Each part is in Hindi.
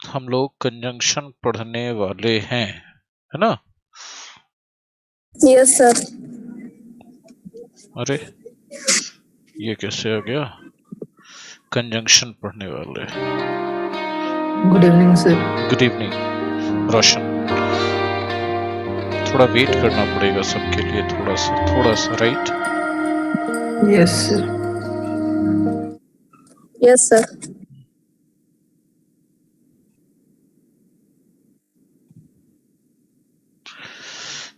हम लोग कंजंक्शन पढ़ने वाले हैं, है ना? Yes sir. अरे ये कैसे आ गया? कंजंक्शन पढ़ने वाले। Good evening sir. Good evening Roshan. थोड़ा वेट करना पड़ेगा सबके लिए, थोड़ा सा right. Yes sir. Yes sir.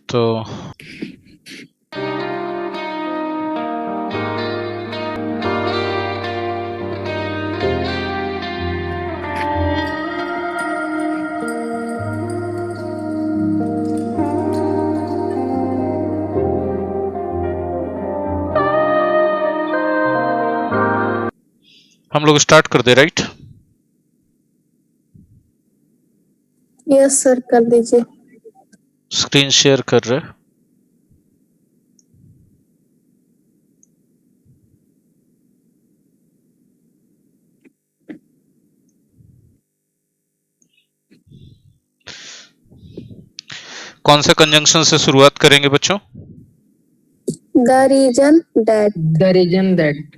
तो हम लोग स्टार्ट कर दे, राइट? यस सर, कर दीजिए। स्क्रीन शेयर कर रहे। कौन से कंजंक्शन से शुरुआत करेंगे बच्चों? The reason that. The reason that.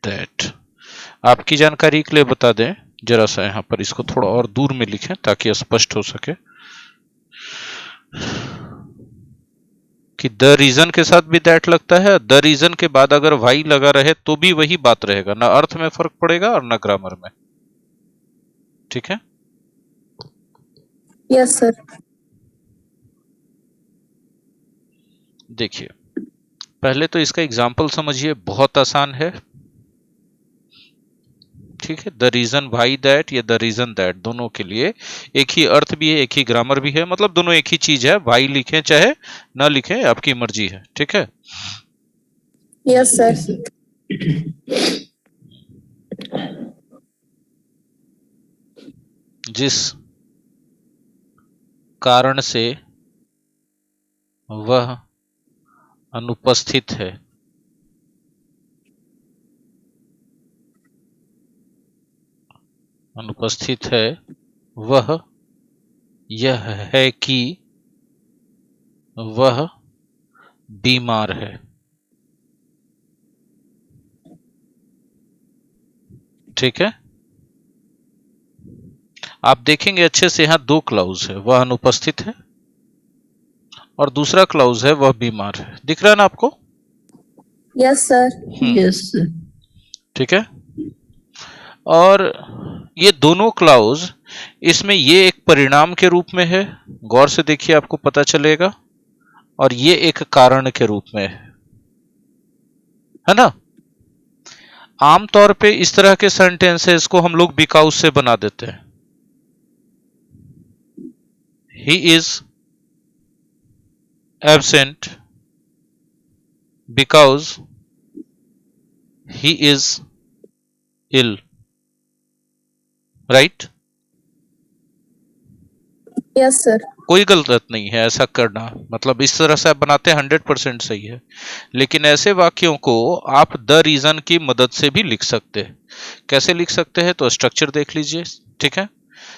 That. आपकी जानकारी के लिए बता दें, जरा सा यहाँ पर इसको थोड़ा और दूर में लिखें ताकि स्पष्ट हो सके कि द रीजन के साथ भी दैट लगता है। द रीजन के बाद अगर वाई लगा रहे तो भी वही बात रहेगा, ना अर्थ में फर्क पड़ेगा और ना ग्रामर में। ठीक है? Yes sir. देखिए, पहले तो इसका एग्जाम्पल समझिए, बहुत आसान है। ठीक है, द रीजन वाई दैट या द रीजन दैट दोनों के लिए एक ही अर्थ भी है, एक ही ग्रामर भी है, मतलब दोनों एक ही चीज है। वाई लिखें चाहे ना लिखें, आपकी मर्जी है। ठीक है? Yes sir. जिस कारण से वह अनुपस्थित है, वह यह है कि वह बीमार है। ठीक है? आप देखेंगे अच्छे से, यहां दो क्लाउज है, वह अनुपस्थित है और दूसरा क्लाउज है वह बीमार है। दिख रहा है ना आपको? Yes sir. Yes sir. ठीक है? और ये दोनों क्लाउज, इसमें ये एक परिणाम के रूप में है, गौर से देखिए आपको पता चलेगा, और ये एक कारण के रूप में है ना? आमतौर पे इस तरह के सेंटेंसेस को हम लोग बिकॉज से बना देते हैं। He is absent because he is ill, right? Yes sir. कोई गलत नहीं है ऐसा करना, मतलब इस तरह से आप बनाते हैं 100% सही है। लेकिन ऐसे वाक्यों को आप द रीजन की मदद से भी लिख सकते हैं। कैसे लिख सकते हैं? तो स्ट्रक्चर देख लीजिए। ठीक है?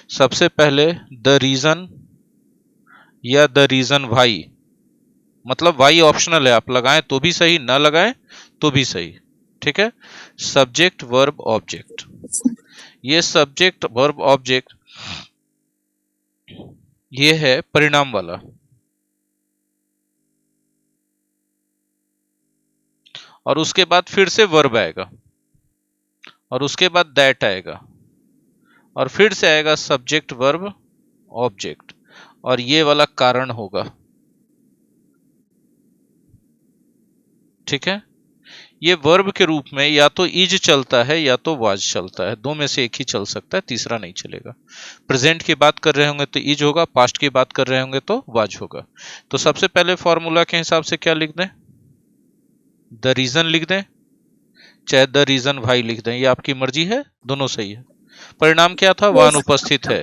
सबसे पहले द रीजन या द रीजन वाई, मतलब वाई ऑप्शनल है, आप लगाएं तो भी सही, ना लगाएं तो भी सही। ठीक है? सब्जेक्ट वर्ब ऑब्जेक्ट, ये सब्जेक्ट वर्ब ऑब्जेक्ट ये है परिणाम वाला, और उसके बाद फिर से वर्ब आएगा, और उसके बाद दैट आएगा, और फिर से आएगा सब्जेक्ट वर्ब ऑब्जेक्ट, और ये वाला कारण होगा। ठीक है? ये वर्ब के रूप में या तो इज चलता है या तो वाज चलता है, दो में से एक ही चल सकता है, तीसरा नहीं चलेगा। प्रेजेंट की बात कर रहे होंगे तो इज होगा, पास्ट की बात कर रहे होंगे तो वाज होगा। तो सबसे पहले फॉर्मूला के हिसाब से क्या लिख दें? द रीजन लिख दें, चाहे द रीजन वाई लिख दें, ये आपकी मर्जी है, दोनों सही है। परिणाम क्या था? वह Yes. अनुपस्थित है।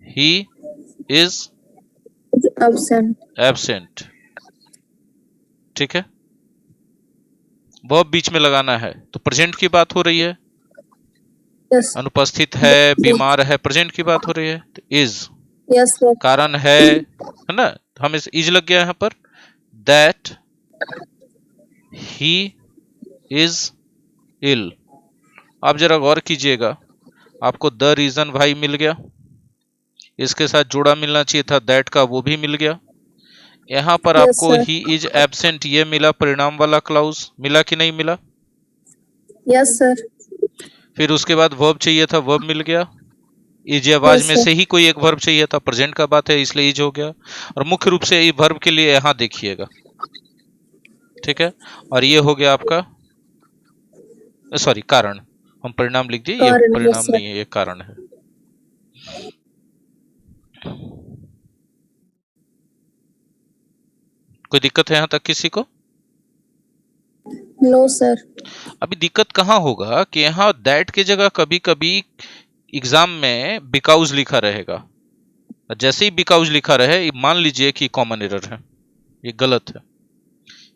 He is Absent. एब्सेंट। ठीक है, वर्ब बीच में लगाना है तो प्रेजेंट की बात हो रही है। Yes. अनुपस्थित है, बीमार है, प्रेजेंट की बात हो रही है। तो इज Yes, sir. कारण है ना, हम इस इज लग गया यहाँ पर। That he is ill. आप जरा गौर कीजिएगा, आपको द रीजन भाई मिल गया, इसके साथ जोड़ा मिलना चाहिए था दैट का, वो भी मिल गया। यहाँ पर Yes, आपको sir. ही इज एब्सेंट ये मिला, परिणाम वाला क्लाउज मिला कि नहीं मिला? Yes, sir. फिर उसके बाद वर्ब चाहिए था, वर्ब मिल गया। इज आवाज Yes, में sir. से ही कोई एक वर्ब चाहिए था, प्रेजेंट का बात है इसलिए इज हो गया। और मुख्य रूप से वर्ब के लिए यहाँ देखिएगा, ठीक है। और ये हो गया आपका, सॉरी, कारण। हम परिणाम लिख दिए, ये Current. Yes, परिणाम sir. नहीं है, ये कारण है। कोई दिक्कत है यहाँ तक किसी को? No, sir. अभी दिक्कत कहाँ होगा कि यहाँ दैट की जगह कभी कभी एग्जाम में बिकॉज लिखा रहेगा। जैसे ही बिकॉज लिखा रहे, मान लीजिए कि कॉमन एरर है, ये गलत है।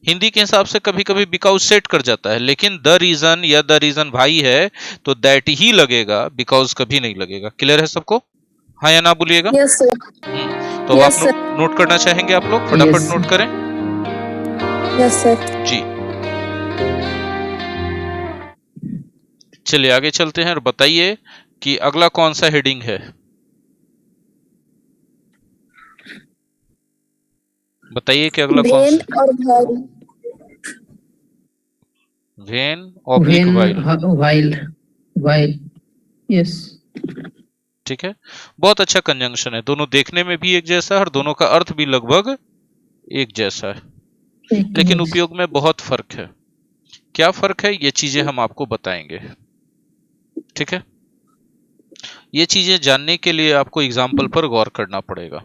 हिंदी के हिसाब से कभी कभी बिकॉज सेट कर जाता है, लेकिन द रीजन या द रीजन भाई है तो दैट ही लगेगा, बिकॉज कभी नहीं लगेगा। क्लियर है सबको? हाँ या ना बोलिएगा। Yes, sir. तो अब Yes, आप sir. नोट करना चाहेंगे, आप लोग फटाफट Yes. नोट करें Yes, sir. जी। चलिए आगे चलते हैं और बताइए कि अगला कौन सा हेडिंग है। बताइए कि अगला कौन Vain सा। और भारी. When oblique When, while. while. Yes. ठीक है, बहुत अच्छा कंजंक्शन है, दोनों देखने में भी एक जैसा है और दोनों का अर्थ भी लगभग एक जैसा है, लेकिन Yes. उपयोग में बहुत फर्क है। क्या फर्क है, ये चीजें हम आपको बताएंगे। ठीक है, ये चीजें जानने के लिए आपको एग्जाम्पल पर गौर करना पड़ेगा।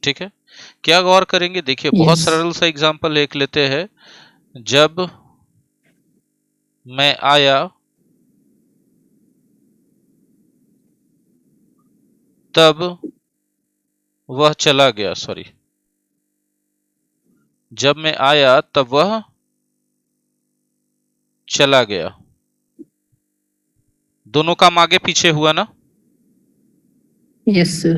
ठीक है, क्या गौर करेंगे? देखिए, बहुत Yes. सरल सा एग्जाम्पल एक लेते हैं। जब मैं आया तब वह चला गया, सॉरी, जब मैं आया तब वह चला गया। दोनों काम आगे पीछे हुआ ना। Yes, sir.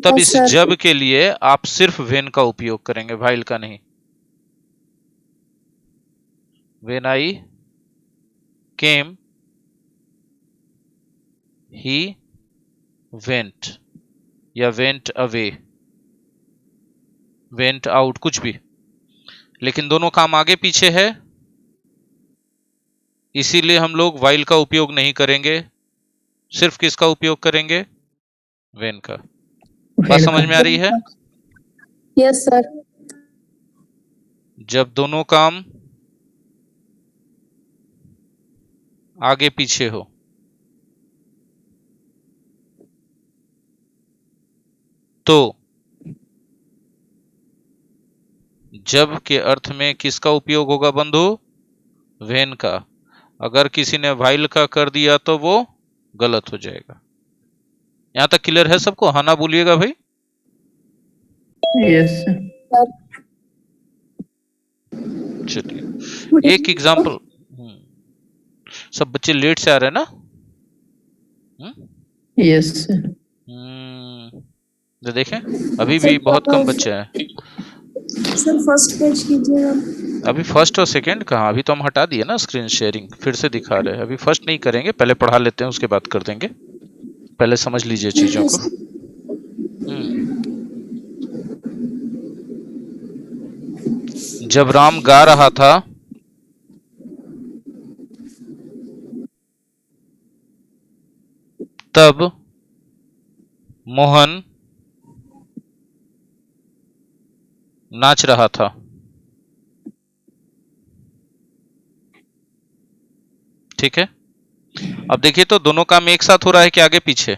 तब Yes, इस sir. जब के लिए आप सिर्फ वेन का उपयोग करेंगे, वाइल का नहीं। When I came he went, या वेंट अवे, वेंट आउट, कुछ भी, लेकिन दोनों काम आगे पीछे है, इसीलिए हम लोग वाइल का उपयोग नहीं करेंगे, सिर्फ किसका उपयोग करेंगे? वेन का। बात समझ में आ रही है? Yes, sir. जब दोनों काम आगे पीछे हो तो जब के अर्थ में किसका उपयोग होगा बंधु? वेन का। अगर किसी ने वाइल का कर दिया तो वो गलत हो जाएगा। यहां तक क्लियर है सबको? हाँ ना बोलिएगा भाई। Yes, sir. Sir. चलिए एक एग्जांपल। सब बच्चे लेट से आ रहे हैं ना? Yes, sir. तो देखें, अभी भी बहुत कम बच्चे हैं। सर फर्स्ट पेज कीजिए आप। अभी फर्स्ट और सेकंड कहाँ, अभी तो हम हटा दिए ना स्क्रीन शेयरिंग, फिर से दिखा रहे हैं। अभी फर्स्ट नहीं करेंगे, पहले पढ़ा लेते हैं उसके बाद कर देंगे, पहले समझ लीजिए चीजों को। जब राम गा रहा था तब मोहन नाच रहा था। ठीक है, अब देखिए तो दोनों काम एक साथ हो रहा है कि आगे पीछे?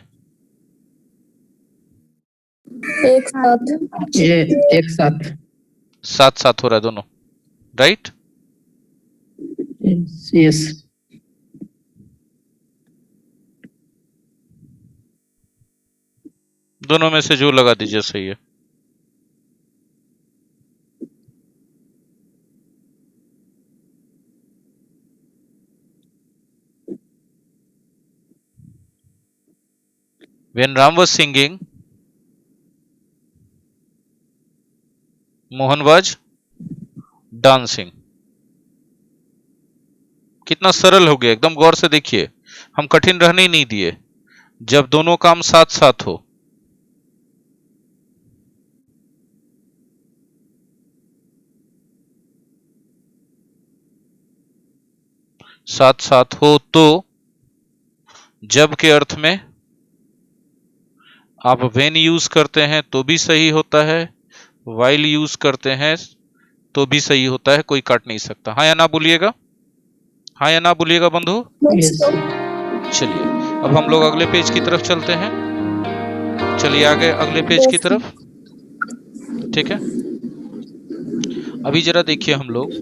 एक साथ। ये एक साथ। साथ साथ हो रहा है दोनों, राइट? Yes. Yes. दोनों में से जो लगा दीजिए सही है। When Ram was singing, Mohan was dancing। कितना सरल हो गया, एकदम गौर से देखिए, हम कठिन रहने ही नहीं दिए। जब दोनों काम साथ साथ हो, साथ साथ हो तो जब के अर्थ में आप व्हेन यूज करते हैं तो भी सही होता है, व्हाइल यूज करते हैं तो भी सही होता है, कोई काट नहीं सकता। हाँ या ना बोलिएगा, हाँ या ना बोलिएगा बंधु। Yes, sir. चलिए अब हम लोग अगले पेज की तरफ चलते हैं। चलिए आगे अगले पेज की तरफ, ठीक है। अभी जरा देखिए, हम लोग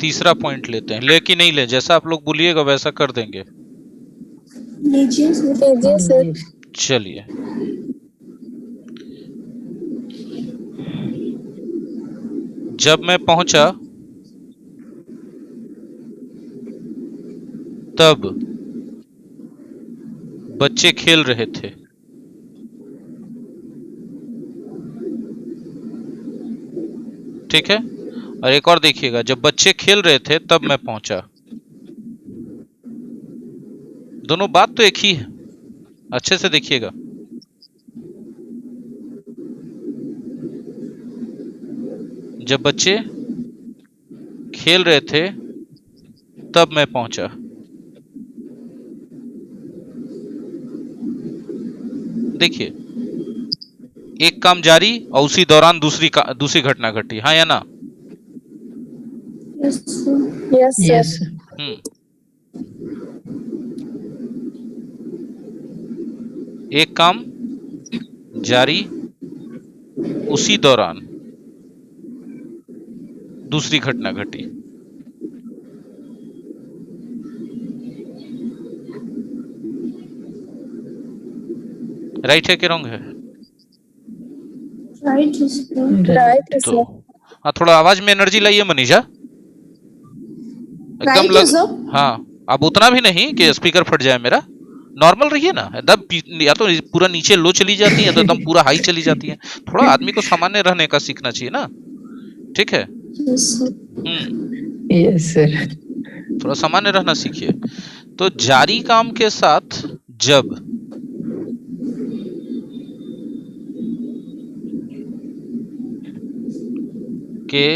तीसरा पॉइंट लेते हैं, ले कि नहीं ले, जैसा आप लोग बोलिएगा वैसा कर देंगे। लीजिए सर। चलिए जब मैं पहुंचा तब बच्चे खेल रहे थे। ठीक है, और एक और देखिएगा, जब बच्चे खेल रहे थे तब मैं पहुंचा। दोनों बात तो एक ही है, अच्छे से देखिएगा। जब बच्चे खेल रहे थे तब मैं पहुंचा। देखिए, एक काम जारी और उसी दौरान दूसरी घटना घटी। हाँ या ना? Yes sir. Yes, sir. एक काम जारी, उसी दौरान दूसरी घटना घटी। राइट है कि रॉन्ग है? Right sir. तो हाँ, थोड़ा आवाज में एनर्जी लाइए मनीषा, एकदम Right, sir. हाँ, अब उतना भी नहीं कि स्पीकर फट जाए मेरा। नॉर्मल रहिए ना, एकदम या तो पूरा नीचे लो चली जाती है, तो एकदम पूरा हाई चली जाती है। थोड़ा आदमी को सामान्य रहने का सीखना चाहिए ना, ठीक है। Yes sir. Yes, sir. थोड़ा सामान्य रहना सीखिए। तो जारी काम के साथ जब, के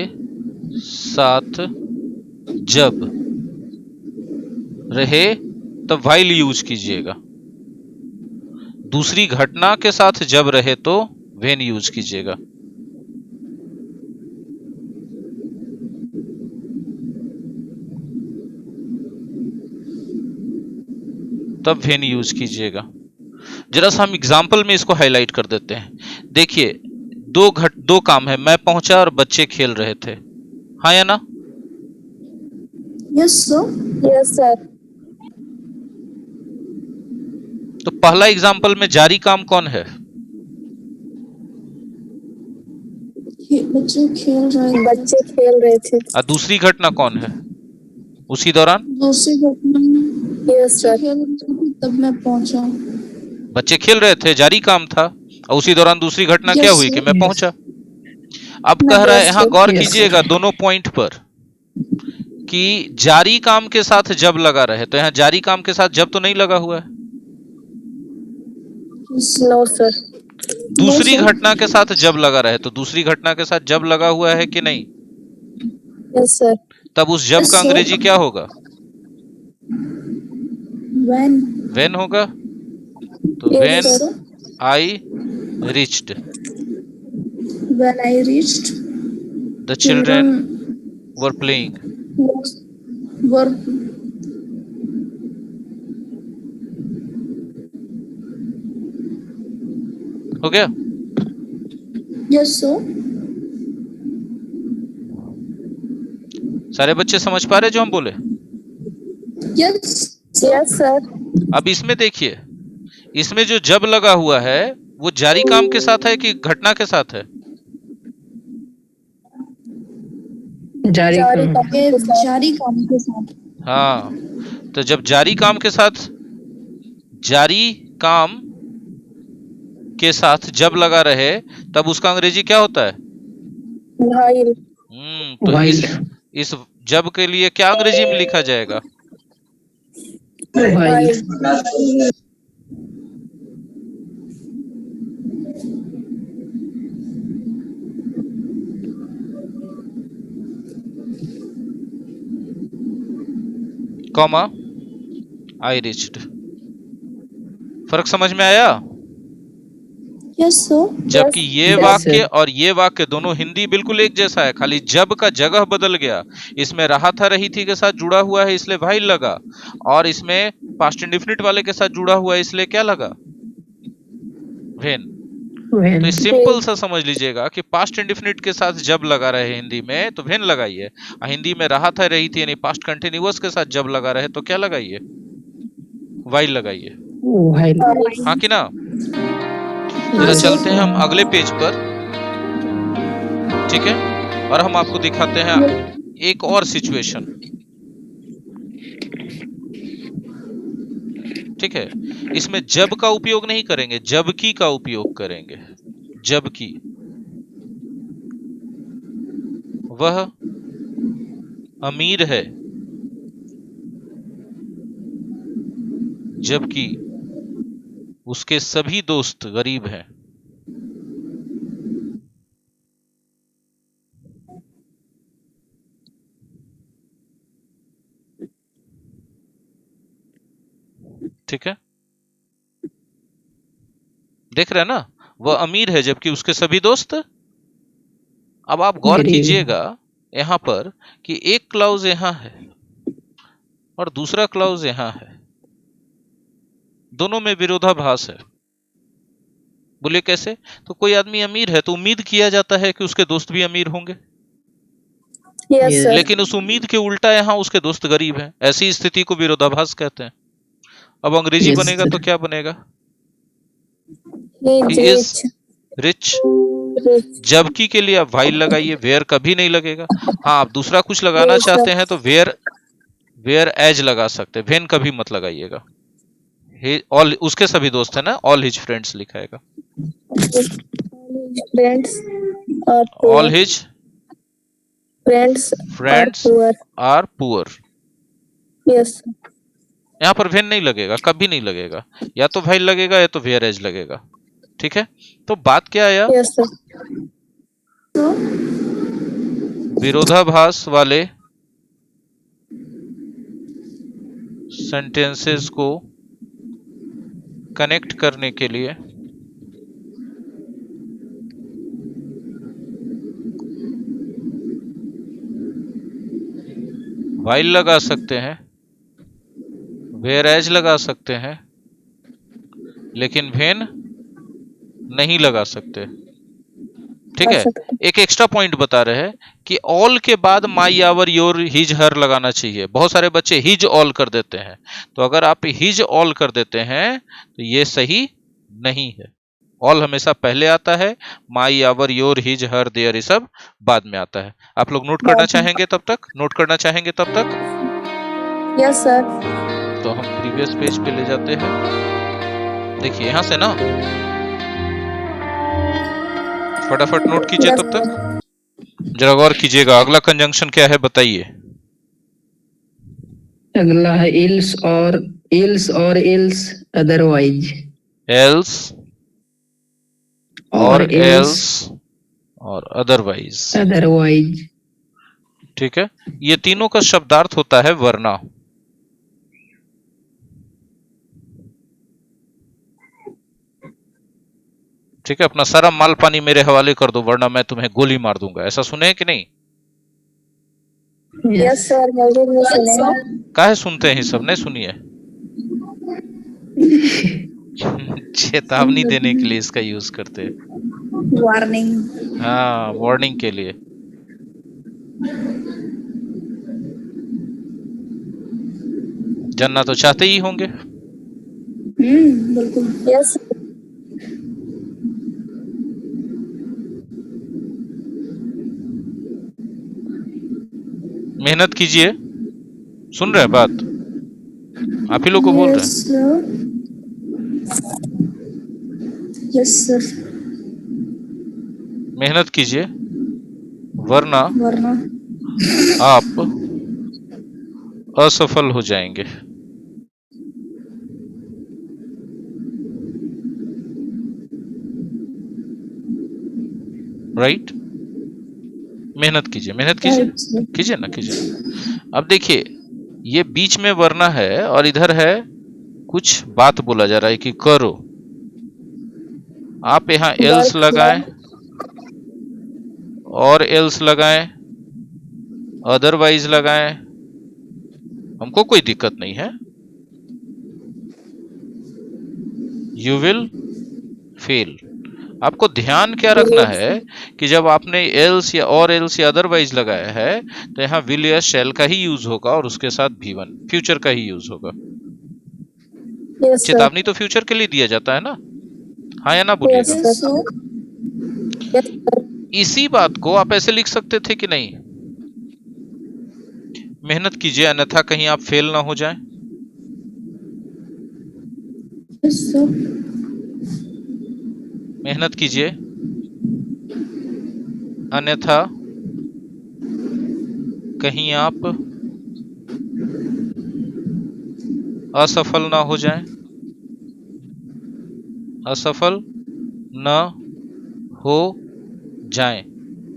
साथ जब रहे तब व्हाइल यूज कीजिएगा। दूसरी घटना के साथ जब रहे तो व्हेन यूज कीजिएगा। तब व्हेन यूज कीजिएगा। जरा सा हम एग्जाम्पल में इसको हाईलाइट कर देते हैं। देखिए, दो काम है, मैं पहुंचा और बच्चे खेल रहे थे। हाँ या ना? Yes sir. तो पहला एग्जाम्पल में जारी काम कौन है? बच्चे खेल रहे थे। और दूसरी घटना कौन है उसी दौरान? दूसरी घटना यस सर। तब मैं पहुंचा। बच्चे खेल रहे थे, जारी काम था, और उसी दौरान दूसरी घटना क्या हुई कि मैं Yes. पहुंचा। अब कह रहा है, यहाँ गौर Yes, कीजिएगा दोनों पॉइंट पर कि जारी काम के साथ जब लगा रहे, तो यहाँ जारी काम के साथ जब तो नहीं लगा हुआ है। No sir. दूसरी घटना के साथ जब लगा रहे, तो दूसरी घटना के साथ जब लगा हुआ है कि नहीं? Yes sir. तब उस जब Yes, का sir. अंग्रेजी क्या होगा? व्हेन होगा। तो Yes, when sir. I reached When I reached, the children were playing. were हो गया? yes sir. सारे बच्चे समझ पा रहे जो हम बोले? Yes sir. अब इसमें देखिए, इसमें जो जब लगा हुआ है वो जारी काम के साथ है कि घटना के साथ है? जारी जारी काम। काम के साथ। जारी काम के साथ। हाँ, तो जब जारी काम के साथ, जारी काम के साथ जब लगा रहे तब उसका अंग्रेजी क्या होता है? व्हाइल। तो वाइल। इस जब के लिए क्या अंग्रेजी में लिखा जाएगा? वाइल। कॉमा आई रिच्ड। फर्क समझ में आया? Yes sir. जबकि ये Yes, वाक्य sir. और ये वाक्य दोनों हिंदी बिल्कुल एक जैसा है, खाली जब का जगह बदल गया। इसमें रहा था रही थी के साथ जुड़ा हुआ है इसलिए भाई लगा, और इसमें पास्ट इंडेफिनिट वाले के साथ जुड़ा हुआ है इसलिए क्या लगा? वेन। तो When. सिंपल सा समझ लीजिएगा कि पास्ट इंडेफिनिट के साथ जब लगा रहे हिंदी में तो वेन लगाइए, और हिंदी में रहा था रही थी यानी पास्ट कंटिन्यूअस के साथ जब लगा रहे तो क्या लगाइए? वाइल लगाइए। While. हाँ कि ना? जरा चलते हैं हम अगले पेज पर, ठीक है, और हम आपको दिखाते हैं एक और सिचुएशन। ठीक है, इसमें जब का उपयोग नहीं करेंगे, जबकि का उपयोग करेंगे। जबकि वह अमीर है जबकि उसके सभी दोस्त गरीब हैं। ठीक है, देख रहे हैं ना, वह अमीर है जबकि उसके सभी दोस्त। अब आप गौर गरीब। कीजिएगा यहां पर कि एक क्लाउज यहां है और दूसरा क्लाउज यहां है, दोनों में विरोधाभास है। बोले कैसे? तो कोई आदमी अमीर है तो उम्मीद किया जाता है कि उसके दोस्त भी अमीर होंगे, यस Yes. सर। लेकिन उस उम्मीद के उल्टा यहाँ उसके दोस्त गरीब हैं। ऐसी स्थिति को विरोधाभास कहते हैं। अब अंग्रेजी Yes, बनेगा तो sir. क्या बनेगा? He he is is rich. Rich. जबकि के लिए आप वाइल लगाइए, वेयर कभी नहीं लगेगा। हाँ, आप दूसरा कुछ लगाना Yes, चाहते sir. हैं तो वेयर, वेयर एज लगा सकते हैं, वेन कभी मत लगाइएगा। ऑल उसके सभी दोस्त है ना, ऑल हिज फ्रेंड्स लिखाएगा। Friends are all poor. His friends are friends poor. Are poor. Yes. यहाँ पर वेन नहीं लगेगा, कभी नहीं लगेगा, या तो वाइल लगेगा या तो वेयर एज लगेगा। ठीक है, तो बात क्या आया? Yes sir. विरोधाभास वाले सेंटेंसेस को कनेक्ट करने के लिए वाइल लगा सकते हैं, वेयर एज लगा सकते हैं, लेकिन वेन नहीं लगा सकते। ठीक है, एक एक्स्ट्रा पॉइंट बता रहे हैं कि ऑल के बाद my our your his her लगाना चाहिए। बहुत सारे बच्चे हिज ऑल कर देते हैं, तो अगर आप हिज ऑल कर देते हैं तो ये सही नहीं है। ऑल हमेशा पहले आता है, my our your his her their ये सब बाद में आता है। आप लोग नोट करना चाहेंगे तब तक, नोट करना चाहेंगे तब तक? Yes sir. तो हम प्रीवियस पेज पे ले जाते हैं। देखिए यहां से ना, फटाफट नोट कीजिए तब तक, जरा गौर कीजिएगा। अगला कंजंक्शन क्या है बताइए? अगला है else और else otherwise। एल्स और else एल्स और अदरवाइज। otherwise। ठीक है, ये तीनों का शब्दार्थ होता है वरना। ठीक है, अपना सारा माल पानी मेरे हवाले कर दो वरना मैं तुम्हें गोली मार दूंगा। ऐसा सुने हैं कि नहीं? Yes sir. मैं सुने। काहे सुनते हैं ये सब? नहीं सुनिए। चेतावनी देने के लिए इसका यूज करते हैं। वार्निंग। हाँ, वार्निंग के लिए। जानना तो चाहते ही होंगे। बिल्कुल। यस। मेहनत कीजिए, सुन रहे हैं बात, आप ही लोग को बोल रहे हैं। Yes sir. मेहनत कीजिए वरना वरना आप असफल हो जाएंगे। राइट, मेहनत कीजिए, मेहनत कीजिए, राइट सर। कीजिए ना, कीजिए ना। अब देखिए, ये बीच में वरना है और इधर है कुछ बात बोला जा रहा है कि करो। आप यहाँ एल्स वर्क लगाएं और एल्स लगाएं, अदरवाइज लगाएं, हमको कोई दिक्कत नहीं है। You will fail. आपको ध्यान क्या रखना है कि जब आपने एल्स या और एल्स या अदरवाइज लगाया है तो यहाँ विल या शैल का ही यूज होगा और उसके साथ V1 फ्यूचर का ही यूज होगा। Yes sir. चेतावनी तो फ्यूचर के लिए दिया जाता है ना, हाँ या ना बोलिएगा। Yes sir. इसी बात को आप ऐसे लिख सकते थे कि नहीं, मेहनत कीजिए अन्यथा कहीं आप फेल ना हो जाएं। Yes sir. मेहनत कीजिए अन्यथा कहीं आप असफल ना हो जाएं, असफल न हो जाएं।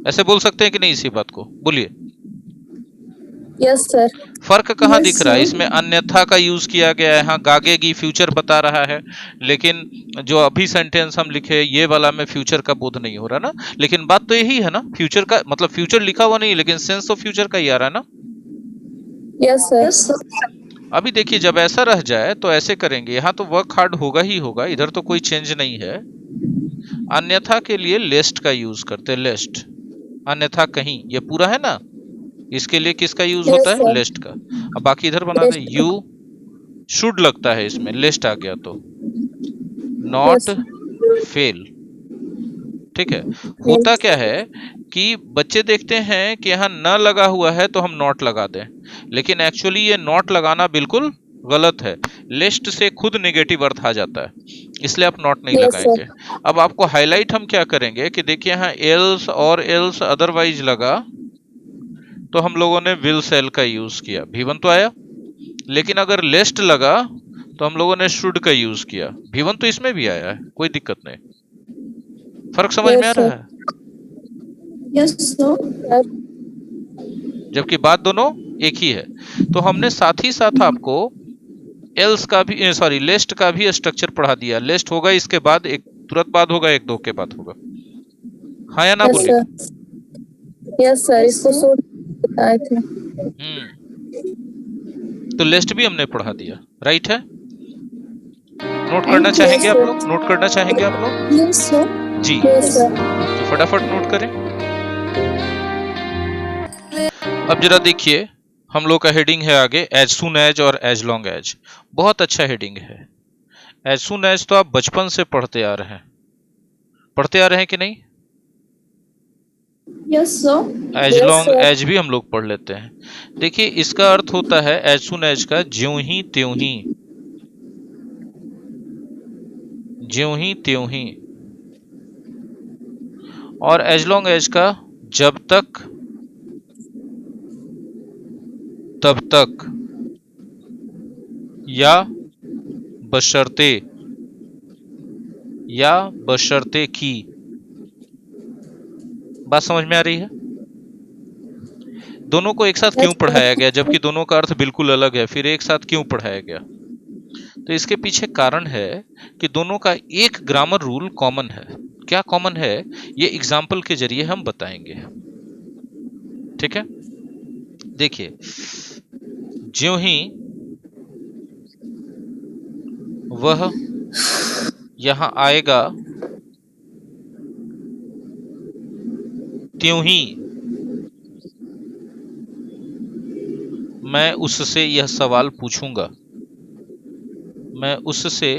ऐसे बोल सकते हैं कि नहीं, इसी बात को बोलिए। Yes sir. फर्क कहाँ दिख रहा है इसमें? अन्यथा का यूज किया गया है, हाँ गागेगी फ्यूचर बता रहा है, लेकिन जो अभी सेंटेंस हम लिखे ये वाला में फ्यूचर का बोध नहीं हो रहा ना। लेकिन बात तो यही है ना, फ्यूचर का मतलब फ्यूचर लिखा हुआ नहीं लेकिन सेंस तो फ्यूचर का ही आ रहा है ना। Yes sir. अभी देखिए, जब ऐसा रह जाए तो ऐसे करेंगे, यहाँ तो वर्क हार्ड होगा ही होगा, इधर तो कोई चेंज नहीं है। अन्यथा के लिए लेस्ट का यूज करते हैं, लेस्ट। अन्यथा कहीं, ये पूरा है ना, इसके लिए किसका यूज होता है? लेस्ट का। अब बाकी इधर बना दे, यू शुड लगता है इसमें, लेस्ट आ गया तो नॉट फेल। ठीक है। होता क्या है कि बच्चे देखते हैं कि यहाँ न लगा हुआ है तो हम नॉट लगा दें, लेकिन एक्चुअली ये नॉट लगाना बिल्कुल गलत है। लिस्ट से खुद नेगेटिव अर्थ आ जाता है, इसलिए आप नॉट नहीं लगाएंगे। अब आपको हाईलाइट हम क्या करेंगे कि देखिए यहाँ एल्स और एल्स अदरवाइज लगा तो हम लोगों ने विल सेल का यूज किया, V1 तो आया। लेकिन अगर लेस्ट लगा तो हम लोगों ने शुड का यूज किया, V1 तो इसमें भी आया है, कोई दिक्कत नहीं। फर्क समझ में आ रहा है? Yes sir. जबकि बात दोनों एक ही है। तो हमने साथ ही साथ आपको एल्स का भी, सॉरी लेस्ट का भी स्ट्रक्चर पढ़ा दिया। लेस्ट होगा इसके बाद, एक तुरंत बाद होगा, एक दो के बाद होगा, हाँ या ना बोलिए। यस सर, इसको सोच आए थे। तो लिस्ट भी हमने पढ़ा दिया, राइट है। नोट करना चाहेंगे आप लोग? नोट करना चाहेंगे आप लोग? Yes sir. जी, यस सर। तो फटाफट नोट करें। अब जरा देखिए, हम लोग का हेडिंग है आगे एज सून एज और एज लॉन्ग एज। बहुत अच्छा हेडिंग है। एज सून एज तो आप बचपन से पढ़ते आ रहे हैं कि नहीं? Yes sir. As long as भी हम लोग पढ़ लेते हैं। देखिए, इसका अर्थ होता है एज सून एज का ज्यों ही त्यों ही, ज्यों ही त्यों ही। और एज लॉन्ग एज का जब तक तब तक, या बशर्ते, या बशर्ते की। बात समझ में आ रही है? दोनों को एक साथ क्यों पढ़ाया गया जबकि दोनों का अर्थ बिल्कुल अलग है? फिर एक साथ क्यों पढ़ाया गया? तो इसके पीछे कारण है कि दोनों का एक ग्रामर रूल कॉमन है। क्या कॉमन है, ये एग्जाम्पल के जरिए हम बताएंगे। ठीक है, देखिए, ज्यों ही वह यहां आएगा त्यों ही मैं उससे यह सवाल पूछूंगा, मैं उससे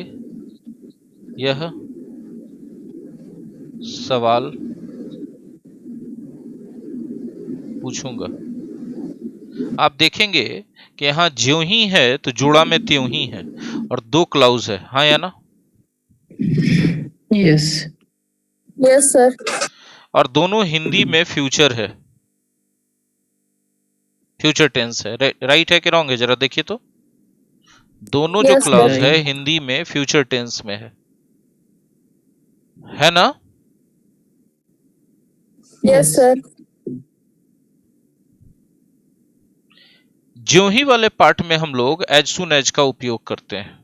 यह सवाल पूछूंगा। आप देखेंगे कि यहाँ ज्यों ही है तो जोड़ा में त्यों ही है और दो क्लाउज है, हाँ या ना? Yes. Yes sir. और दोनों हिंदी में फ्यूचर है, फ्यूचर टेंस है। राइट है कि रॉन्ग है, जरा देखिए तो। दोनों जो Yes, क्लाउज sir. है हिंदी में फ्यूचर टेंस में है ना? Yes sir. ज्यों ही वाले पार्ट में हम लोग एज सुन एज का उपयोग करते हैं,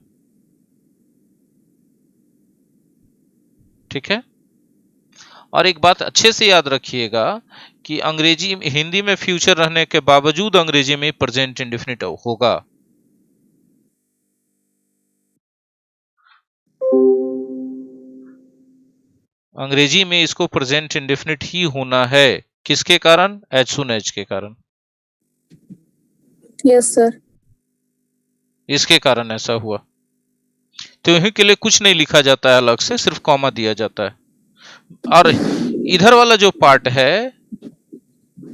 ठीक है। और एक बात अच्छे से याद रखिएगा कि अंग्रेजी हिंदी में फ्यूचर रहने के बावजूद अंग्रेजी में प्रेजेंट इंडेफिनिट होगा। अंग्रेजी में इसको प्रेजेंट इंडेफिनिट ही होना है, किसके कारण? एज सुन एज के कारण। Yes sir. इसके कारण ऐसा हुआ। तो यही के लिए कुछ नहीं लिखा जाता है अलग से, सिर्फ कॉमा दिया जाता है। और इधर वाला जो पार्ट है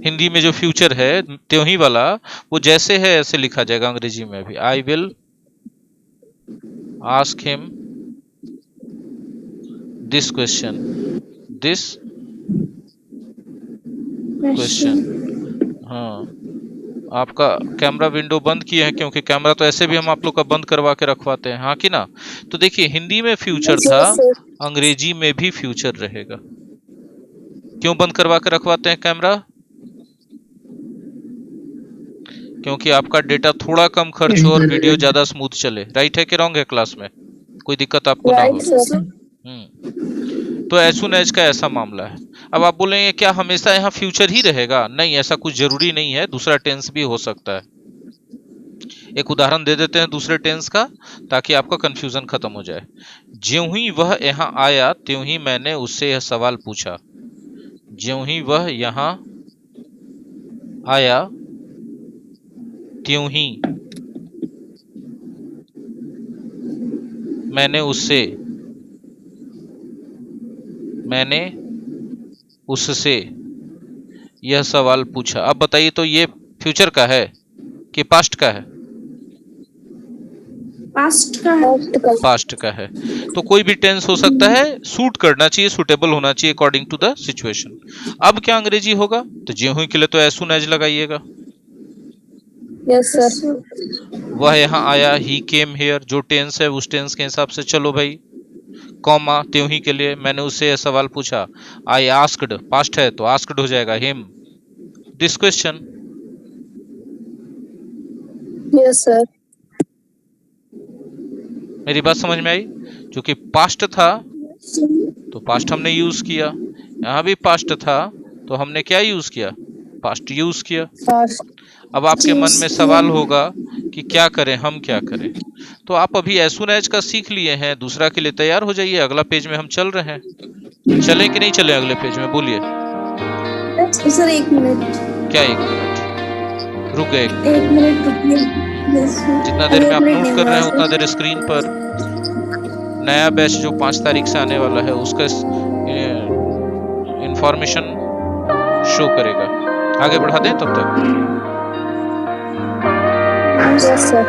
हिंदी में जो फ्यूचर है त्यों ही वाला, वो जैसे है ऐसे लिखा जाएगा अंग्रेजी में भी। I will ask him this question, this question. हाँ, आपका कैमरा विंडो बंद किए हैं क्योंकि कैमरा तो ऐसे भी हम आप लोग का बंद करवा के रखवाते हैं, हाँ कि ना? तो देखिए हिंदी में फ्यूचर था, यस सर। अंग्रेजी में भी फ्यूचर रहेगा। क्यों बंद करवा के रखवाते हैं कैमरा? क्योंकि आपका डेटा थोड़ा कम खर्च हो और वीडियो ज्यादा स्मूथ चले। राइट है कि रॉन्ग है क्लास में? कोई दिक्कत आपको ना हो। Right sir. तो एज सुन एज का ऐसा मामला है। अब आप बोलेंगे क्या हमेशा यहाँ फ्यूचर ही रहेगा? नहीं, ऐसा कुछ जरूरी नहीं है, दूसरा टेंस भी हो सकता है। एक उदाहरण दे देते हैं दूसरे टेंस का ताकि आपका कंफ्यूजन खत्म हो जाए। ज्यों ही वह यहाँ आया त्यों ही मैंने उससे यह सवाल पूछा। ज्यों ही वह यहाँ आया त्यों ही मैंने उससे यह सवाल पूछा। अब बताइए तो ये फ्यूचर का है कि पास्ट का है? पास्ट का है। पास्ट का है। तो कोई भी टेंस हो सकता है, सूट करना चाहिए, सुटेबल होना चाहिए अकॉर्डिंग टू द सिचुएशन। अब क्या अंग्रेजी होगा? तो ज्यों ही के लिए तो एज सुन एज लगाइएगा। Yes sir. वह यहाँ आया, ही केम हियर, जो टेंस है उस टेंस के हिसाब से चलो भाई। कॉमा त्यों ही के लिए मैंने उससे यह सवाल पूछा। आई आस्क्ड, पास्ट है तो आस्क्ड हो जाएगा him this question. Yes sir. मेरी बात समझ में आई? क्योंकि पास्ट था तो पास्ट हमने यूज किया, यहां भी पास्ट था तो हमने क्या यूज किया? पास्ट यूज किया। पास्ट। अब आपके मन में सवाल होगा कि क्या करें, हम क्या करें? तो आप अभी एज सुन एज का सीख लिए हैं, दूसरा के लिए तैयार हो जाइए। अगला पेज में हम चल रहे हैं, चलें कि नहीं चलें अगले पेज में? बोलिए। सर एक मिनट। क्या एक मिनट? रुक गए? एक मिनट रुकिए। जितना देर अभी में एक आप मिनट नोट कर रहे हैं उतना देर नहीं स्क्रीन पर नया बैच जो 5 तारीख से आने वाला है उसका इंफॉर्मेशन शो करेगा। आगे बढ़ा दें तब तक? Yes sir.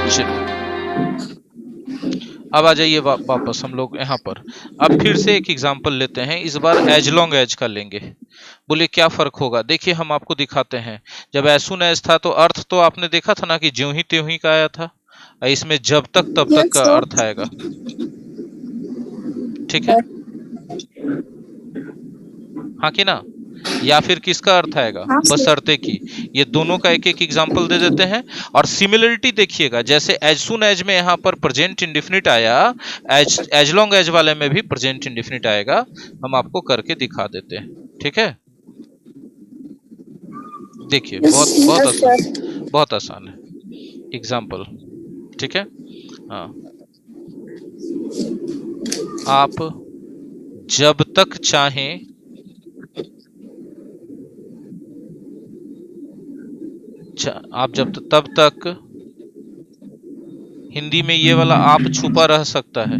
चलिए अब आ जाइए वापस हम लोग यहाँ पर। अब फिर से एक एग्जांपल लेते हैं, इस बार एज लॉन्ग एज का लेंगे। बोलिए क्या फर्क होगा? देखिए हम आपको दिखाते हैं। जब एज सुन एज था तो अर्थ तो आपने देखा था ना कि ज्यों ही त्यों ही का आया था। इसमें जब तक तब तक यस का सर। अर्थ आएगा, ठीक है? हाँ कि ना? या फिर किसका अर्थ आएगा? हाँ सर। बशर्ते की। ये दोनों का एक एक एग्जांपल दे देते हैं और सिमिलरिटी देखिएगा। जैसे एज सुन एज में यहाँ पर प्रेजेंट इंडेफिनिट आया, एज लॉन्ग एज वाले में भी प्रेजेंट इंडेफिनिट आएगा। हम आपको करके दिखा देते हैं, ठीक है? देखिए बहुत आसान, बहुत आसान है एग्जाम्पल, ठीक है? हाँ, आप जब तक चाहें आप जब तब तक हिंदी में ये वाला आप छुपा रह सकता है,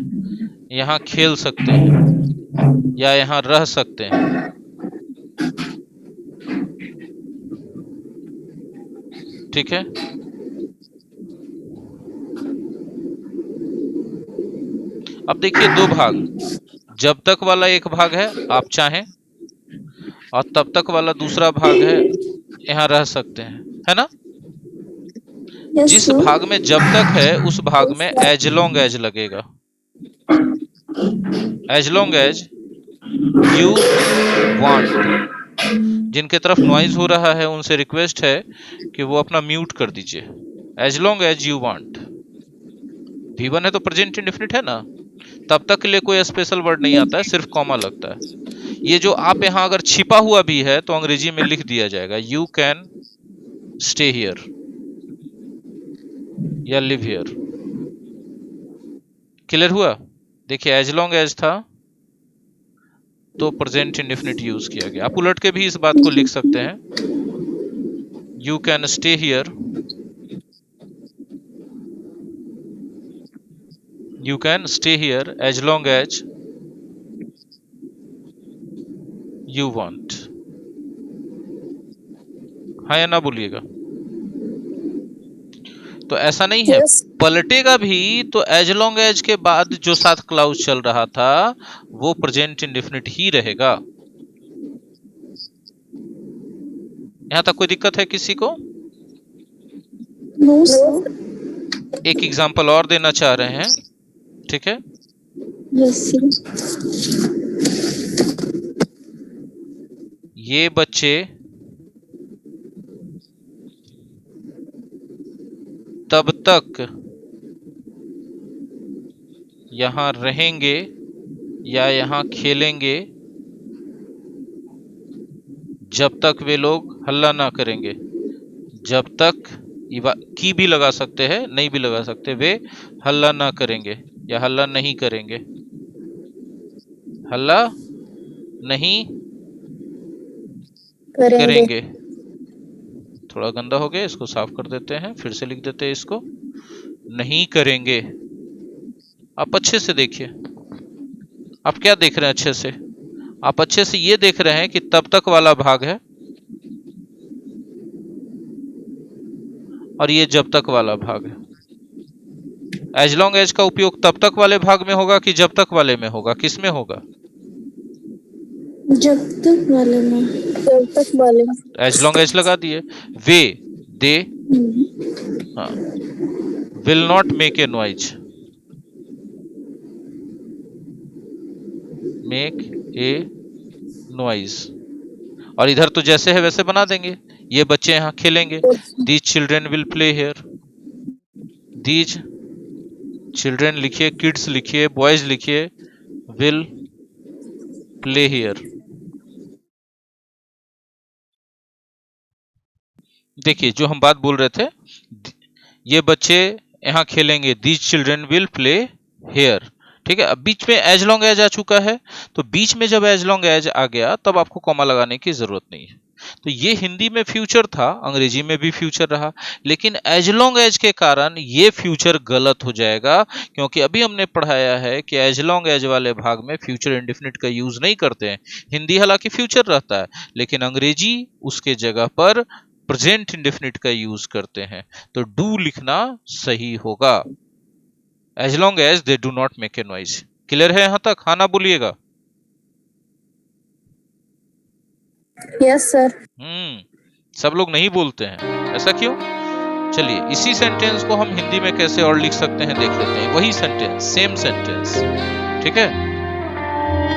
यहाँ खेल सकते हैं या यहाँ रह सकते हैं। ठीक है, अब देखिए दो भाग, जब तक वाला एक भाग है आप चाहें, और तब तक वाला दूसरा भाग है, यहाँ रह सकते हैं, है ना। Yes, जिस sir. भाग में जब तक है उस भाग में एज लॉन्ग एज लगेगा, as long as you want. जिनके तरफ नॉइज हो रहा है उनसे रिक्वेस्ट है कि वो अपना म्यूट कर दीजिए। As long as you want, V1 है तो प्रेजेंट इंडेफिनिट है ना, तब तक के लिए कोई स्पेशल वर्ड नहीं आता है, सिर्फ कॉमा लगता है। ये जो आप यहाँ अगर छिपा हुआ भी है तो अंग्रेजी में लिख दिया जाएगा, यू कैन स्टे हियर या लिव हियर। क्लियर हुआ। देखिए एज लॉन्ग एज था तो प्रेजेंट इंडेफिनिट यूज किया गया। आप उलट के भी इस बात को लिख सकते हैं, you can stay here, you can stay here as long as you want. हाँ या ना बोलिएगा। तो ऐसा नहीं है, Yes. पलटेगा भी तो एज लॉन्ग एज के बाद जो साथ क्लाउज चल रहा था वो प्रेजेंट इंडेफिनिट ही रहेगा। यहां तक कोई दिक्कत है किसी को? No, sir. एक एग्जांपल और देना चाह रहे हैं, ठीक है। Yes, sir. ये बच्चे तब तक यहां रहेंगे या यहां खेलेंगे जब तक वे लोग हल्ला ना करेंगे। जब तक की भी लगा सकते हैं, नहीं भी लगा सकते, वे हल्ला ना करेंगे या हल्ला नहीं करेंगे। हल्ला नहीं करेंगे। थोड़ा गंदा हो गया, इसको साफ कर देते हैं, फिर से लिख देते हैं इसको, नहीं करेंगे। आप अच्छे से देखिए, आप क्या देख रहे हैं अच्छे से? आप अच्छे से ये देख रहे हैं कि तब तक वाला भाग है और ये जब तक वाला भाग है। एज लॉन्ग एज का उपयोग तब तक वाले भाग में होगा कि जब तक वाले में होगा? किस में होगा? जब तक वाले में। जब तक वाले में। एज लॉन्ग एज लगा दिए। वे, दे, हाँ, will not make a noise, make a noise. और इधर तो जैसे है वैसे बना देंगे, ये बच्चे यहाँ खेलेंगे, these children will play here. These children लिखिए, किड्स लिखिए, बॉयज लिखिए, विल प्ले हियर। देखिए जो हम बात बोल रहे थे, ये बच्चे यहाँ खेलेंगे, these children will play here. ठीक है, अब बीच में एज लॉन्ग एज आ चुका है, तो बीच में जब एज लॉन्ग एज आ गया तब आपको कॉमा लगाने की जरूरत नहीं है। तो ये हिंदी में फ्यूचर था, अंग्रेजी में भी फ्यूचर रहा, लेकिन एज लॉन्ग एज के कारण ये फ्यूचर गलत हो जाएगा, क्योंकि अभी हमने पढ़ाया है कि एज लॉन्ग एज वाले भाग में फ्यूचर इंडेफिनिट का यूज नहीं करते हैं। हिंदी हालांकि फ्यूचर रहता है, लेकिन अंग्रेजी उसके जगह पर प्रेजेंट इंडेफिनिट का यूज करते हैं, तो डू लिखना सही होगा। As long as they do not make a noise. Clear है यहां तक? हाँ ना बोलिएगा। Yes sir. सब लोग नहीं बोलते हैं, ऐसा क्यों? चलिए इसी सेंटेंस को हम हिंदी में कैसे और लिख सकते हैं देख लेते हैं। वही सेंटेंस, सेम सेंटेंस, ठीक है,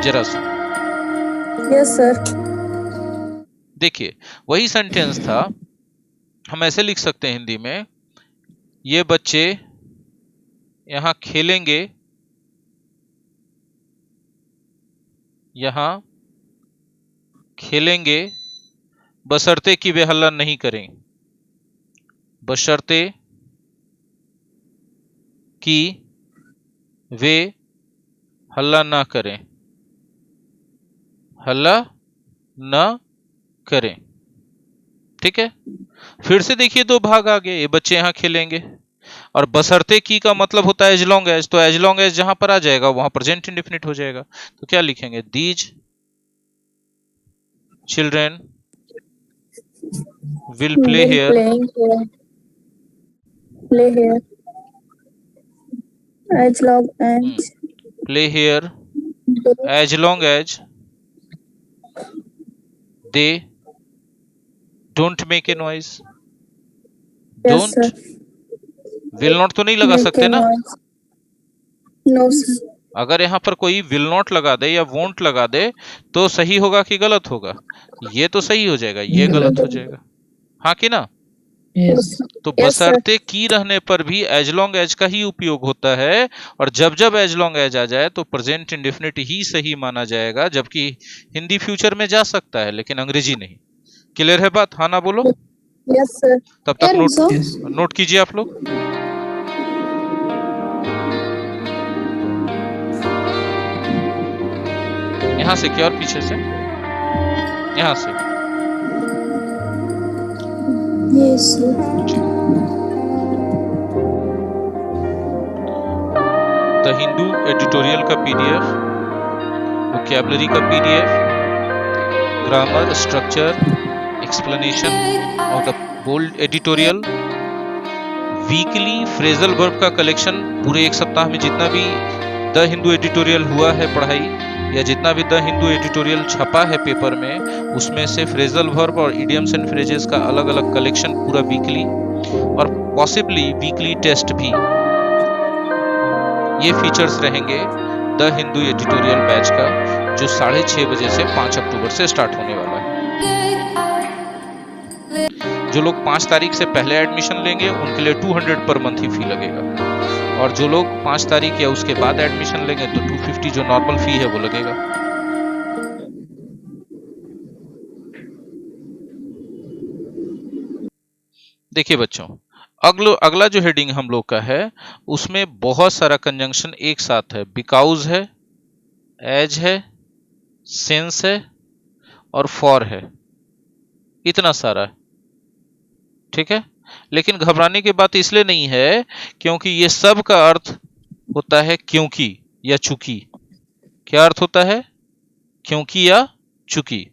जरा सा यस सर। देखिए वही सेंटेंस था, हम ऐसे लिख सकते हैं हिंदी में, ये बच्चे यहां खेलेंगे, यहां खेलेंगे बशर्ते कि वे हल्ला नहीं करें, बशर्ते कि वे हल्ला ना करें, हल्ला ना करें। ठीक है, फिर से देखिए दो भाग आ गए, ये बच्चे यहां खेलेंगे, और बशर्ते की का मतलब होता है एज लॉन्ग एज, तो एज लॉन्ग एज जहां पर आ जाएगा वहां प्रेजेंट इंडेफिनिट हो जाएगा। तो क्या लिखेंगे? These children will play will here, playing here, play here, as long as play here they, as long as they don't make a noise. yes sir, don't, will not तो नहीं लगा make सकते a ना। noise. No sir. अगर यहाँ पर कोई विल नॉट लगा दे या वोंट लगा दे तो सही होगा कि गलत होगा? ये तो सही हो जाएगा, ये गलत हो जाएगा, हाँ कि ना? Yes. तो Yes sir. बशर्ते की रहने पर भी एज लॉन्ग एज का ही उपयोग होता है, और जब जब एज लॉन्ग एज आ जाए तो प्रेजेंट इंडेफिनिट ही सही माना जाएगा, जबकि हिंदी फ्यूचर में जा सकता है लेकिन अंग्रेजी नहीं। क्लियर है बात? हाँ ना बोलो। Yes sir. तब तक नोट Yes. नोट कीजिए आप लोग। यहां से क्या और पीछे से? यहां से। Yes sir. The Hindu editorial का पीडीएफ, वोकैबुलरी का PDF, grammar, structure, explanation of the bold editorial, weekly phrasal verb का कलेक्शन, पूरे एक सप्ताह में जितना भी द हिंदू एडिटोरियल हुआ है पढ़ाई, या जितना भी द हिंदू एडिटोरियल छपा है पेपर में, उसमें से फ्रेजल वर्ब और इडियम्स एंड फ्रेजेस का अलग अलग कलेक्शन पूरा वीकली, और पॉसिबली वीकली टेस्ट भी। ये फीचर्स रहेंगे द हिंदू एडिटोरियल बैच का, जो 6:30 बजे से 5 अक्टूबर से स्टार्ट होने वाला है। जो लोग 5 तारीख से पहले एडमिशन लेंगे उनके लिए 200 पर मंथ ही फी लगेगा, और जो लोग 5 तारीख या उसके बाद एडमिशन लेंगे तो 250 जो नॉर्मल फी है वो लगेगा। देखिए बच्चों, अगला जो हेडिंग हम लोग का है उसमें बहुत सारा कंजंक्शन एक साथ है। बिकॉज है, एज है, सिंस है और फॉर है, इतना सारा है, ठीक है। लेकिन घबराने की बात इसलिए नहीं है क्योंकि ये सब का अर्थ होता है क्योंकि या चूंकि। क्या अर्थ होता है? क्योंकि या चूंकि।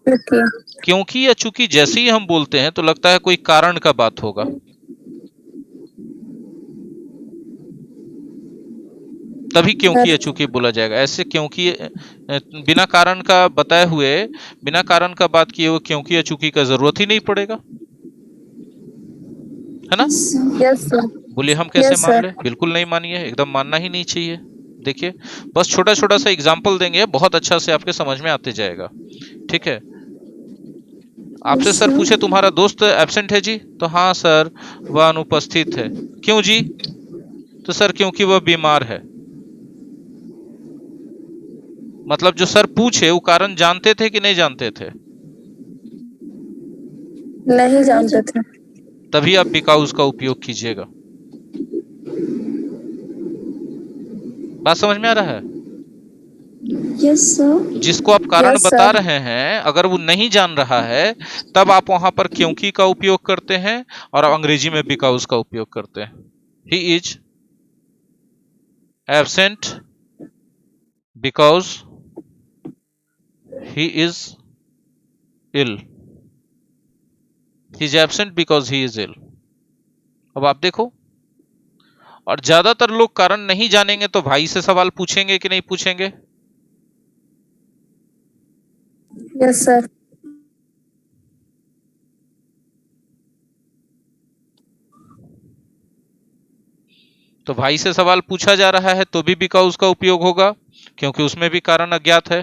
Okay. क्योंकि या चूंकि जैसे ही हम बोलते हैं तो लगता है कोई कारण का बात होगा, तभी क्योंकि या चूंकि बोला जाएगा। ऐसे क्योंकि बिना कारण का बताए हुए, बिना कारण का बात किए हुए क्योंकि या चूंकि का जरूरत ही नहीं पड़ेगा, है ना? Yes sir. बोलिए हम कैसे Yes मान sir. ले? बिल्कुल नहीं मानिए, एकदम मानना ही नहीं चाहिए। देखिए बस छोटा छोटा सा एग्जाम्पल देंगे, बहुत अच्छा से आपके समझ में आते जाएगा, ठीक है। आपसे सर पूछे तुम्हारा दोस्त एब्सेंट है जी, तो हाँ सर वह अनुपस्थित है। क्यों जी? तो सर क्योंकि वह बीमार है। मतलब जो सर पूछे वो कारण जानते थे कि नहीं जानते थे? नहीं जानते थे। तभी आप बिकॉज का उपयोग कीजिएगा। बात समझ में आ रहा है? Yes sir. जिसको आप कारण Yes बता sir. रहे हैं अगर वो नहीं जान रहा है तब आप वहां पर क्योंकि का उपयोग करते हैं और अंग्रेजी में बिकॉज का उपयोग करते हैं। He is absent because he is ill. He is absent because he is ill. अब आप देखो, और ज्यादातर लोग कारण नहीं जानेंगे तो भाई से सवाल पूछेंगे कि नहीं पूछेंगे? Yes sir. तो भाई से सवाल पूछा जा रहा है तो भी बिकॉज का उपयोग होगा, क्योंकि उसमें भी कारण अज्ञात है।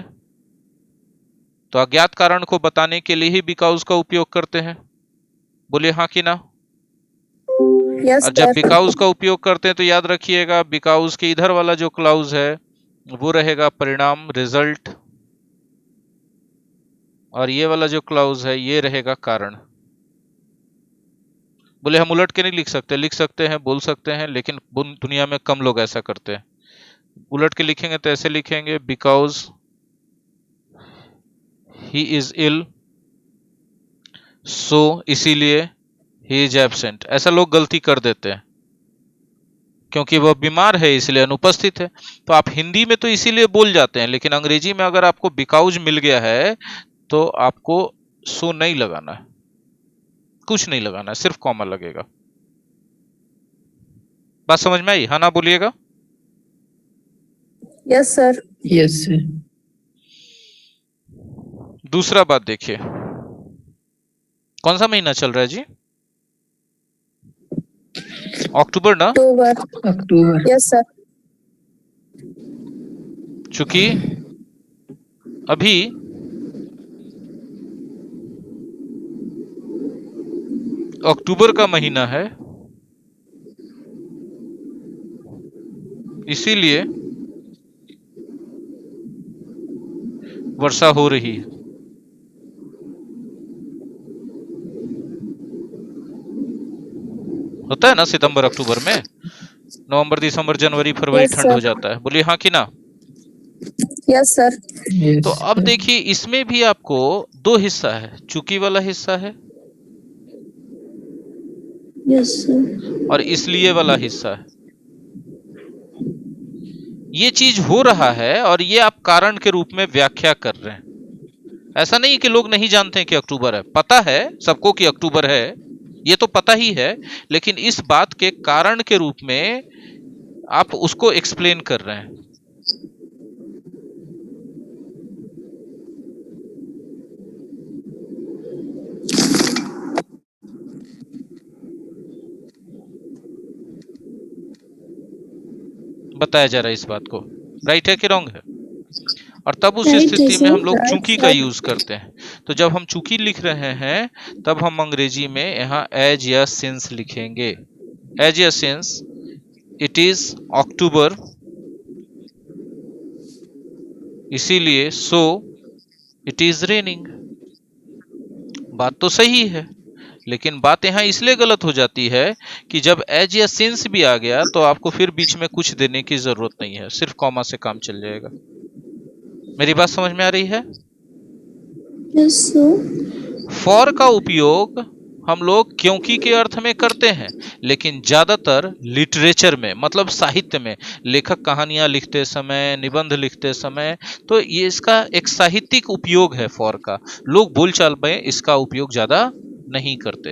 तो अज्ञात कारण को बताने के लिए ही बिकॉज का उपयोग करते हैं। बोलिए हाँ कि ना? Yes और जब sir. बिकॉज का उपयोग करते हैं तो याद रखिएगा बिकॉज के इधर वाला जो क्लाउज है वो रहेगा परिणाम, रिजल्ट, और ये वाला जो क्लाउज है ये रहेगा कारण। बोले हम उलट के नहीं लिख सकते? लिख सकते हैं, बोल सकते हैं, लेकिन दुनिया में कम लोग ऐसा करते हैं। उलट के लिखेंगे तो ऐसे लिखेंगे, बिकॉज ही इज इल, सो इसीलिए ही इज एब्सेंट, ऐसा लोग गलती कर देते हैं क्योंकि वह बीमार है इसलिए अनुपस्थित है। तो आप हिंदी में तो इसीलिए बोल जाते हैं, लेकिन अंग्रेजी में अगर आपको बिकॉज मिल गया है तो आपको सो नहीं लगाना है, कुछ नहीं लगाना है, सिर्फ कॉमा लगेगा। बात समझ में आई? हाँ ना बोलिएगा। Yes sir. Yes sir. दूसरा बात देखिए, कौन सा महीना चल रहा है जी? अक्टूबर ना? अक्टूबर। अक्टूबर। Yes sir. चूंकि अभी अक्टूबर का महीना है इसीलिए वर्षा हो रही है। होता है ना सितंबर अक्टूबर में, नवंबर दिसंबर जनवरी फरवरी Yes, ठंड हो sir. जाता है। बोलिए हाँ कि ना? Yes sir. तो अब देखिए इसमें भी आपको दो हिस्सा है, चूंकि वाला हिस्सा है यस सर। और इसलिए वाला हिस्सा है। ये चीज हो रहा है और ये आप कारण के रूप में व्याख्या कर रहे हैं। ऐसा नहीं कि लोग नहीं जानते हैं कि अक्टूबर है, पता है सबको कि अक्टूबर है, ये तो पता ही है, लेकिन इस बात के कारण के रूप में आप उसको एक्सप्लेन कर रहे हैं। बताया जा रहा है इस बात को, राइट है कि रॉन्ग है? और तब उस Right, स्थिति में sir. हम लोग Right, चूंकि का sir. यूज करते हैं। तो जब हम चूंकि लिख रहे हैं तब हम अंग्रेजी में यहाँ एज या सिंस लिखेंगे। एज या सिंस इट इज अक्टूबर, इसीलिए सो इट इज रेनिंग। बात तो सही है, लेकिन बात यहाँ इसलिए गलत हो जाती है कि जब एज या सिंस भी आ गया तो आपको फिर बीच में कुछ देने की जरूरत नहीं है, सिर्फ कॉमा से काम चल जाएगा। मेरी बात समझ में आ रही है? Yes sir. फॉर का उपयोग हम लोग क्योंकि के अर्थ में करते हैं, लेकिन ज्यादातर लिटरेचर में, मतलब साहित्य में, लेखक कहानियां लिखते समय, निबंध लिखते समय, तो ये इसका एक साहित्यिक उपयोग है फॉर का। लोग बोलचाल में इसका उपयोग ज्यादा नहीं करते।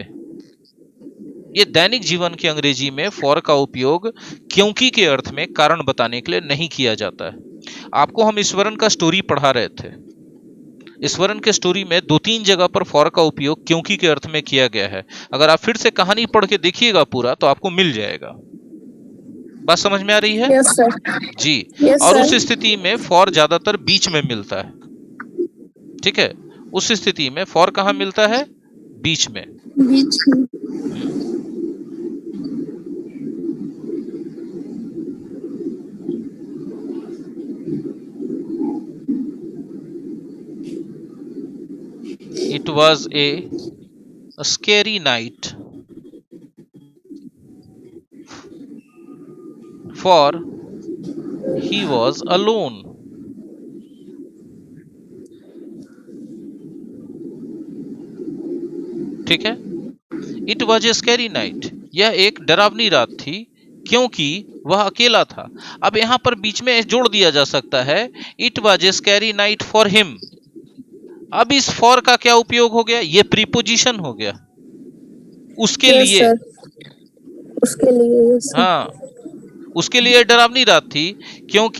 ये दैनिक जीवन की अंग्रेजी में फॉर का उपयोग क्योंकि के अर्थ में कारण बताने के लिए नहीं किया जाता है। आपको हम ईश्वरन का स्टोरी पढ़ा रहे थे, ईश्वरन के स्टोरी में 2-3 जगह पर फॉर का उपयोग क्योंकि के अर्थ में किया गया है। अगर आप फिर से कहानी पढ़ के देखिएगा पूरा तो आपको मिल जाएगा। बात समझ में आ रही है? Yes sir. जी। यस और उस सर। स्थिति में फॉर ज्यादातर बीच में मिलता है, ठीक है? उस स्थिति में फॉर कहाँ मिलता है? बीच में। बीच में। It was a scary night for he was alone. ठीक है? It was a scary night. यह एक डरावनी रात थी क्योंकि वह अकेला था। अब यहां पर बीच में जोड़ दिया जा सकता है, It was a scary night for him। अब इस फॉर का क्या उपयोग हो गया? ये प्रीपोजिशन हो गया, उसके यस लिए। सर। उसके लिए। Yes sir. हाँ, उसके लिए डरावनी रात थी क्योंकि